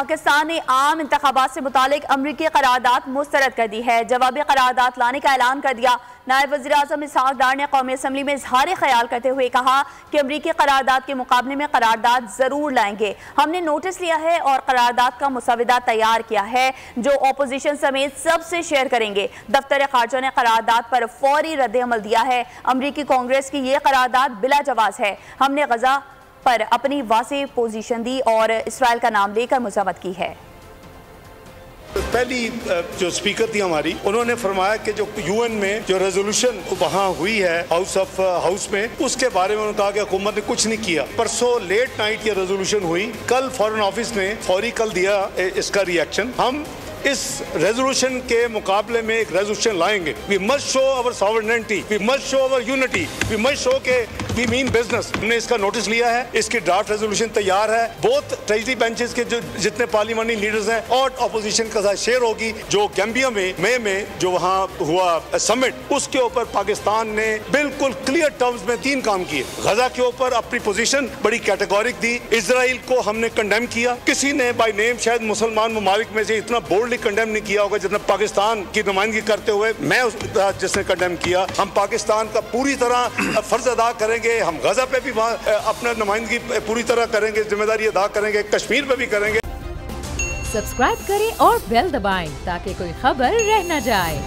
پاکستان نے عام انتخابات سے متعلق امریکی قرارداد مسترد کر دی ہے۔ جوابی قرارداد لانے کا اعلان کر دیا۔ نائب وزیر اعظم اسحاق ڈار نے قومی اسمبلی میں اظہار خیال کرتے ہوئے کہا کہ امریکی قرارداد کے مقابلے میں قرارداد ضرور لائیں گے۔ ہم نے نوٹس لیا ہے اور قرارداد کا مسودہ تیار کیا ہے جو اپوزیشن سمیت سب سے شیئر کریں گے۔ دفتر خارجہ نے قرارداد پر فوری رد عمل دیا ہے۔ امریکی کانگریس کی یہ قرارداد بلا جواز ہے۔ ہم نے غزہ پر اپنی واضح پوزیشن دی اور اسرائیل کا نام لے کر مذمت کی ہے۔ پہلی جو سپیکر تھی ہماری، انہوں نے فرمایا کہ جو یو این میں جو ریزولوشن وہاں ہوئی ہے ہاؤس میں، اس کے بارے میں انہوں نے کہا کہ حکومت نے کچھ نہیں کیا۔ پرسوں لیٹ نائٹ یہ ریزولوشن ہوئی، کل فارن آفس نے فوری کل دیا اس کا ری ایکشن۔ ہم اس ریزولوشن کے مقابلے میں ایک ریزولوشن لائیں گے۔ We must show our sovereignty, we must show our unity, we must show کہ we mean business۔ ہم نے اس کا نوٹس لیا ہے، اس کی ڈرافٹ ریزولوشن تیار ہے۔ بہت ٹریجری بینچز کے جتنے پارلیمانی لیڈرز ہیں اور اپوزیشن کا ساتھ شیئر ہوگی۔ جو گیمبیا میں جو وہاں ہوا سمٹ، اس کے اوپر پاکستان نے بالکل کلیئر ٹرمز میں 3 کام کیے۔ غزہ کے اوپر اپنی پوزیشن بڑی کیٹیگورک دی۔ اسرائیل کو ہم نے کنڈیم کیا۔ کسی نے بائی نیم شاید مسلمان ممالک میں سے اتنا بولڈ کنڈیم نہیں کیا ہوگا جتنا پاکستان کی نمائندگی کرتے ہوئے میں جس نے کنڈیم کیا۔ ہم پاکستان کا پوری طرح فرض ادا کریں گے۔ ہم غزہ پہ بھی اپنا نمائندگی پوری طرح کریں گے، ذمہ داری ادا کریں گے، کشمیر پہ بھی کریں گے۔ سبسکرائب کریں اور بیل دبائیں تاکہ کوئی خبر رہ نہ جائے۔